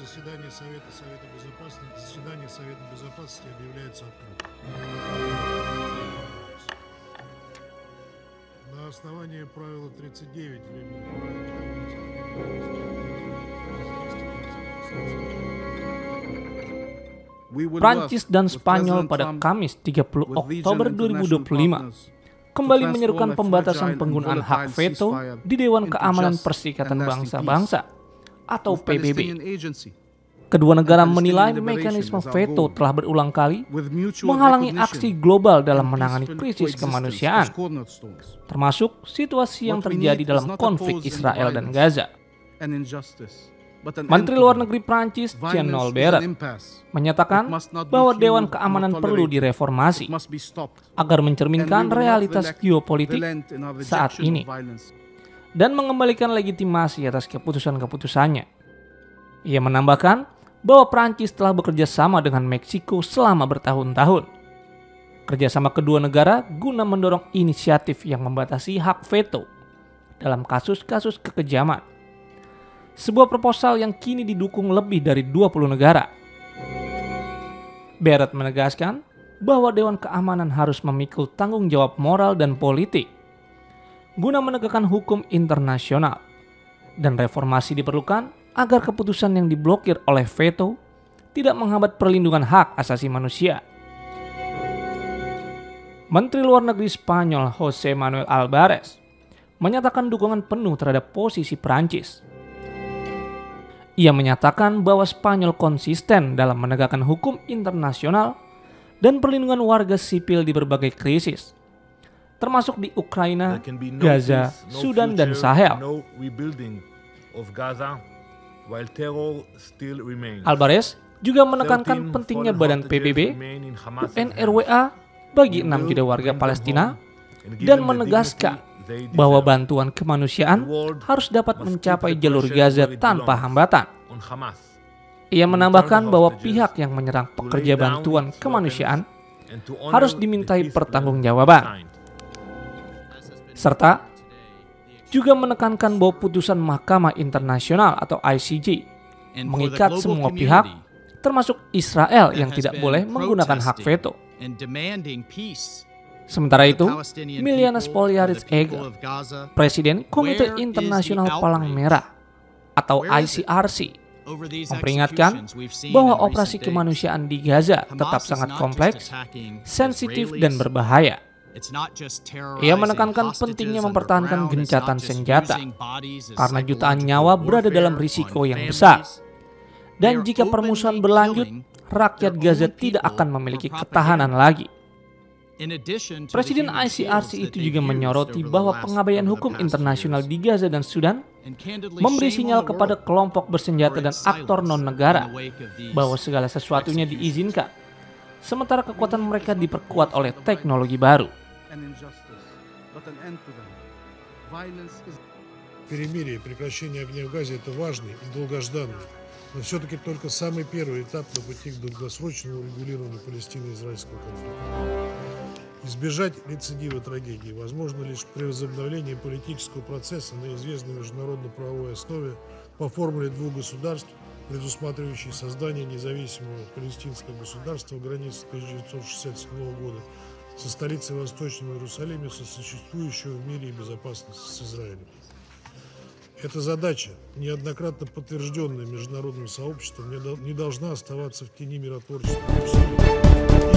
Заседание Совета Безопасности объявляется открытым. На основании правила 39 Prancis dan Spanyol pada Kamis 30 Oktober 2025 kembali menyerukan pembatasan penggunaan hak veto di Dewan Keamanan Perserikatan Bangsa-Bangsa atau PBB. Kedua negara menilai mekanisme veto telah berulang kali menghalangi aksi global dalam menangani krisis kemanusiaan, termasuk situasi yang terjadi dalam konflik Israel dan Gaza. Menteri Luar Negeri Prancis Jean-Noël Barrot menyatakan bahwa Dewan Keamanan perlu direformasi agar mencerminkan realitas geopolitik saat ini dan mengembalikan legitimasi atas keputusan-keputusannya. Ia menambahkan bahwa Prancis telah bekerja sama dengan Meksiko selama bertahun-tahun. Kerjasama kedua negara guna mendorong inisiatif yang membatasi hak veto dalam kasus-kasus kekejaman. Sebuah proposal yang kini didukung lebih dari 20 negara. Barrot menegaskan bahwa Dewan Keamanan harus memikul tanggung jawab moral dan politik guna menegakkan hukum internasional, dan reformasi diperlukan agar keputusan yang diblokir oleh veto tidak menghambat perlindungan hak asasi manusia. Menteri Luar Negeri Spanyol José Manuel Álvarez menyatakan dukungan penuh terhadap posisi Prancis. Ia menyatakan bahwa Spanyol konsisten dalam menegakkan hukum internasional dan perlindungan warga sipil di berbagai krisis, termasuk di Ukraina, Gaza, Sudan, dan Sahel. Álvarez juga menekankan pentingnya badan PBB, UNRWA bagi 6 juta warga Palestina, dan menegaskan bahwa bantuan kemanusiaan harus dapat mencapai jalur Gaza tanpa hambatan. Ia menambahkan bahwa pihak yang menyerang pekerja bantuan kemanusiaan harus dimintai pertanggungjawaban, serta juga menekankan bahwa putusan Mahkamah Internasional atau ICJ mengikat semua pihak, termasuk Israel yang tidak boleh menggunakan hak veto. Sementara itu, Miliana Spoljaric-Egger, Presiden Komite Internasional Palang Merah atau ICRC, memperingatkan bahwa operasi kemanusiaan di Gaza tetap sangat kompleks, sensitif, dan berbahaya. Ia menekankan pentingnya mempertahankan gencatan senjata karena jutaan nyawa berada dalam risiko yang besar. Dan jika permusuhan berlanjut, rakyat Gaza tidak akan memiliki ketahanan lagi. Presiden ICRC itu juga menyoroti bahwa pengabaian hukum internasional di Gaza dan Sudan memberi sinyal kepada kelompok bersenjata dan aktor non-negara bahwa segala sesuatunya diizinkan, sementara kekuatan mereka diperkuat oleh teknologi baru. Перемирие и прекращение огня в Газе – это важный и долгожданный, но все-таки только самый первый этап на пути к долгосрочному урегулированию Палестино-израильского конфликта. Избежать рецидива трагедии возможно лишь при возобновлении политического процесса на известной международно-правовой основе по формуле двух государств, предусматривающей создание независимого палестинского государства в границах 1967 года со столицей в Восточном Иерусалиме, сосуществующего в мире и безопасности с Израилем. Эта задача, неоднократно подтвержденная международным сообществом, не должна оставаться в тени миротворческих усилий